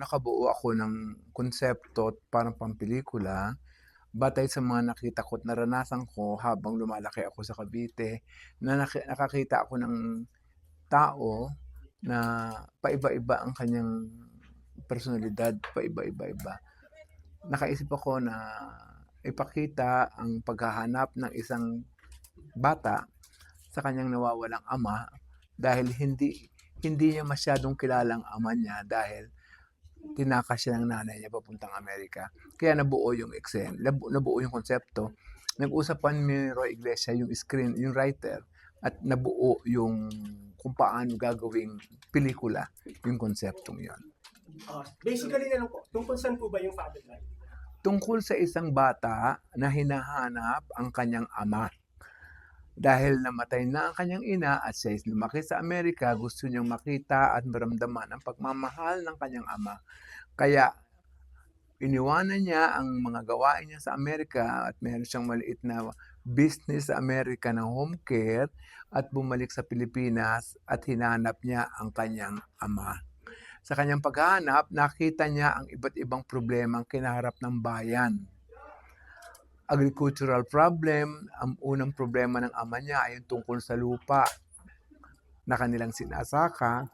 nakabuo ako ng konsepto parang pampelikula, batay sa mga nakita ko't naranasan ko habang lumalaki ako sa Cavite, na nakakita ako ng tao na paiba-iba ang kanyang personalidad, paiba-iba-iba. Nakaisip ako na ipakita ang paghahanap ng isang bata sa kanyang nawawalang ama dahil hindi hindi niya masyadong kilala ang ama niya dahil tinakas siya ng nanay niya papuntang Amerika. Kaya nabuo yung nabuo yung konsepto. Nag-usapan ni Roy Iglesias yung writer at nabuo yung kung paano gagawing pelikula yung konseptong yon. Basically na lang po, tungkol saan po ba yung Fatherland? Tungkol sa isang bata na hinahanap ang kanyang ama. Dahil namatay na ang kanyang ina at siya ay lumaki sa Amerika, gusto niyang makita at maramdaman ang pagmamahal ng kanyang ama. Kaya iniwanan niya ang mga gawain niya sa Amerika at meron siyang maliit na business sa Amerika ng home care at bumalik sa Pilipinas at hinanap niya ang kanyang ama. Sa kanyang paghahanap, nakita niya ang iba't ibang problemang kinaharap ng bayan. Agricultural problem, ang unang problema ng ama niya ay yung tungkol sa lupa na kanilang sinasaka.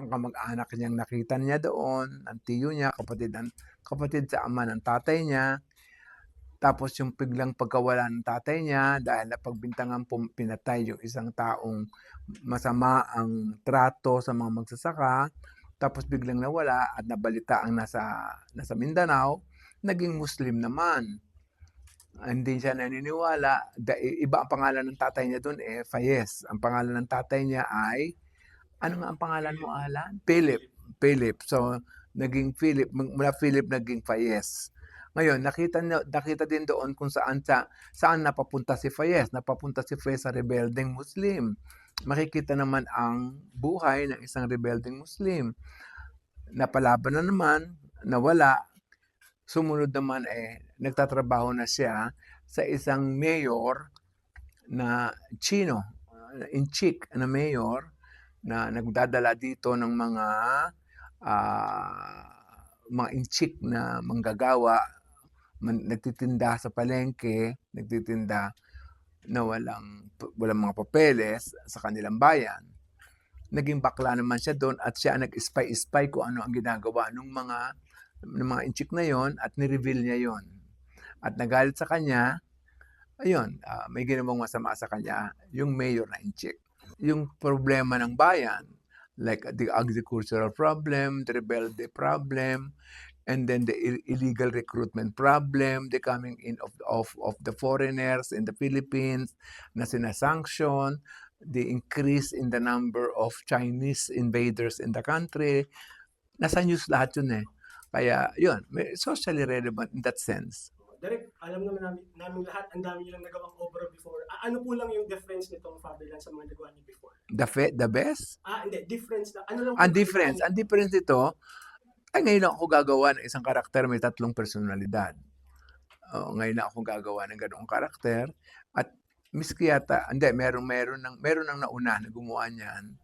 Ang kamag-anak niyang nakita niya doon, ang tiyo niya, kapatid sa ama ng tatay niya. Tapos yung biglang pagkawala ng tatay niya dahil napagbintangan pinatay yung isang taong masama ang trato sa mga magsasaka. Tapos biglang nawala at nabalita ang nasa Mindanao, naging Muslim naman. Hindi siya naniniwala. Iba ang pangalan ng tatay niya doon Fayez. Ang pangalan ng tatay niya ay, ano nga ang pangalan mo, Alan? Philip. So, naging Philip, mula Philip naging Fayez. Ngayon, nakita din doon kung saan napapunta si Fayez. Napapunta si Fayez sa rebeldeng Muslim. Makikita naman ang buhay ng isang rebeldeng Muslim. Napalaban na naman, nawala. Sumunod naman nagtatrabaho na siya sa isang mayor na Chino, inchik na mayor na nagdadala dito ng mga inchik na manggagawa, nagtitinda sa palengke, nagtitinda na walang mga papeles sa kanilang bayan. Naging bakla naman siya doon at siya nag-spy kung ano ang ginagawa ng mga inchik na yon at ni-reveal niya yon. At nagalit sa kanya, ayun, may ginawang masama sa kanya, yung mayor na inchik. Yung problema ng bayan, like the agricultural problem, the rebelde problem, and then the illegal recruitment problem, the coming in of the foreigners in the Philippines na sinasanction, the increase in the number of Chinese invaders in the country. Nasa news lahat yun Kaya yun, socially relevant in that sense. Direk, alam naman namin lahat, ang dami niyo lang nagawang obra before. Ano po lang yung difference nitong Fatherland sa mga nagawa niyo before? The best? Hindi, difference na. Ano lang po Ang difference nito, ay ngayon lang ako gagawa ng isang karakter may 3 personalidad. Ngayon lang ako gagawa ng ganoong karakter at miski yata, hindi, meron nang nauna na gumawa niyan.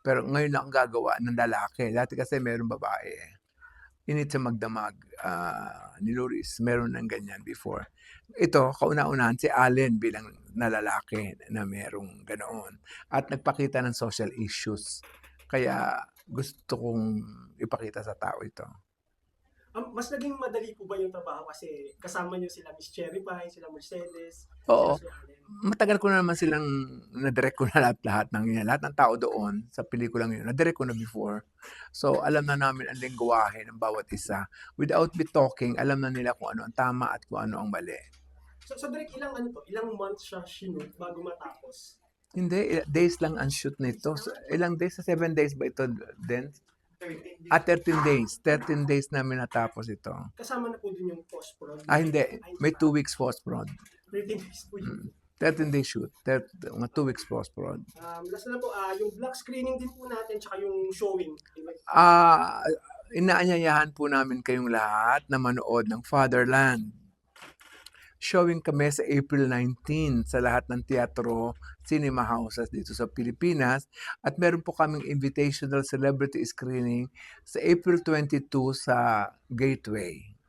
Pero ngayon lang ang gagawa ng lalaki. Dati kasi meron babae Init sa magdamag ni Loris, meron ng ganyan before. Ito, kauna-unahan si Allen bilang nalalaki na merong ganoon. At nagpakita ng social issues. Kaya gusto kong ipakita sa tao ito. Mas naging madali po ba yung trabaho kasi kasama niyo sila Miss Cherry Pie, sila Mercedes, Oo. sila Allen? Matagal ko na naman silang na-direct ko na lahat ng tao doon sa pelikulang yun. Na-direct ko na before. So, alam na namin ang lengguwahe ng bawat isa. Without me talking, alam na nila kung ano ang tama at kung ano ang mali. So direct ilang months siya shoot bago matapos? Hindi, days lang ang shoot nito. So, ilang days? 7 days ba ito, Den? 13 days. 13 days namin natapos ito. Kasama na po din yung post-prod? Hindi. May 2 weeks post-prod. 13 days po yun. 13 days shoot. 2 weeks post-prod. Last na po, yung block screening din po natin tsaka yung showing. Inaanyayahan po namin kayong lahat na manood ng Fatherland. Showing kami sa April 19 sa lahat ng teatro cinema houses dito sa Pilipinas at meron po kaming invitational celebrity screening sa April 22 sa Gateway.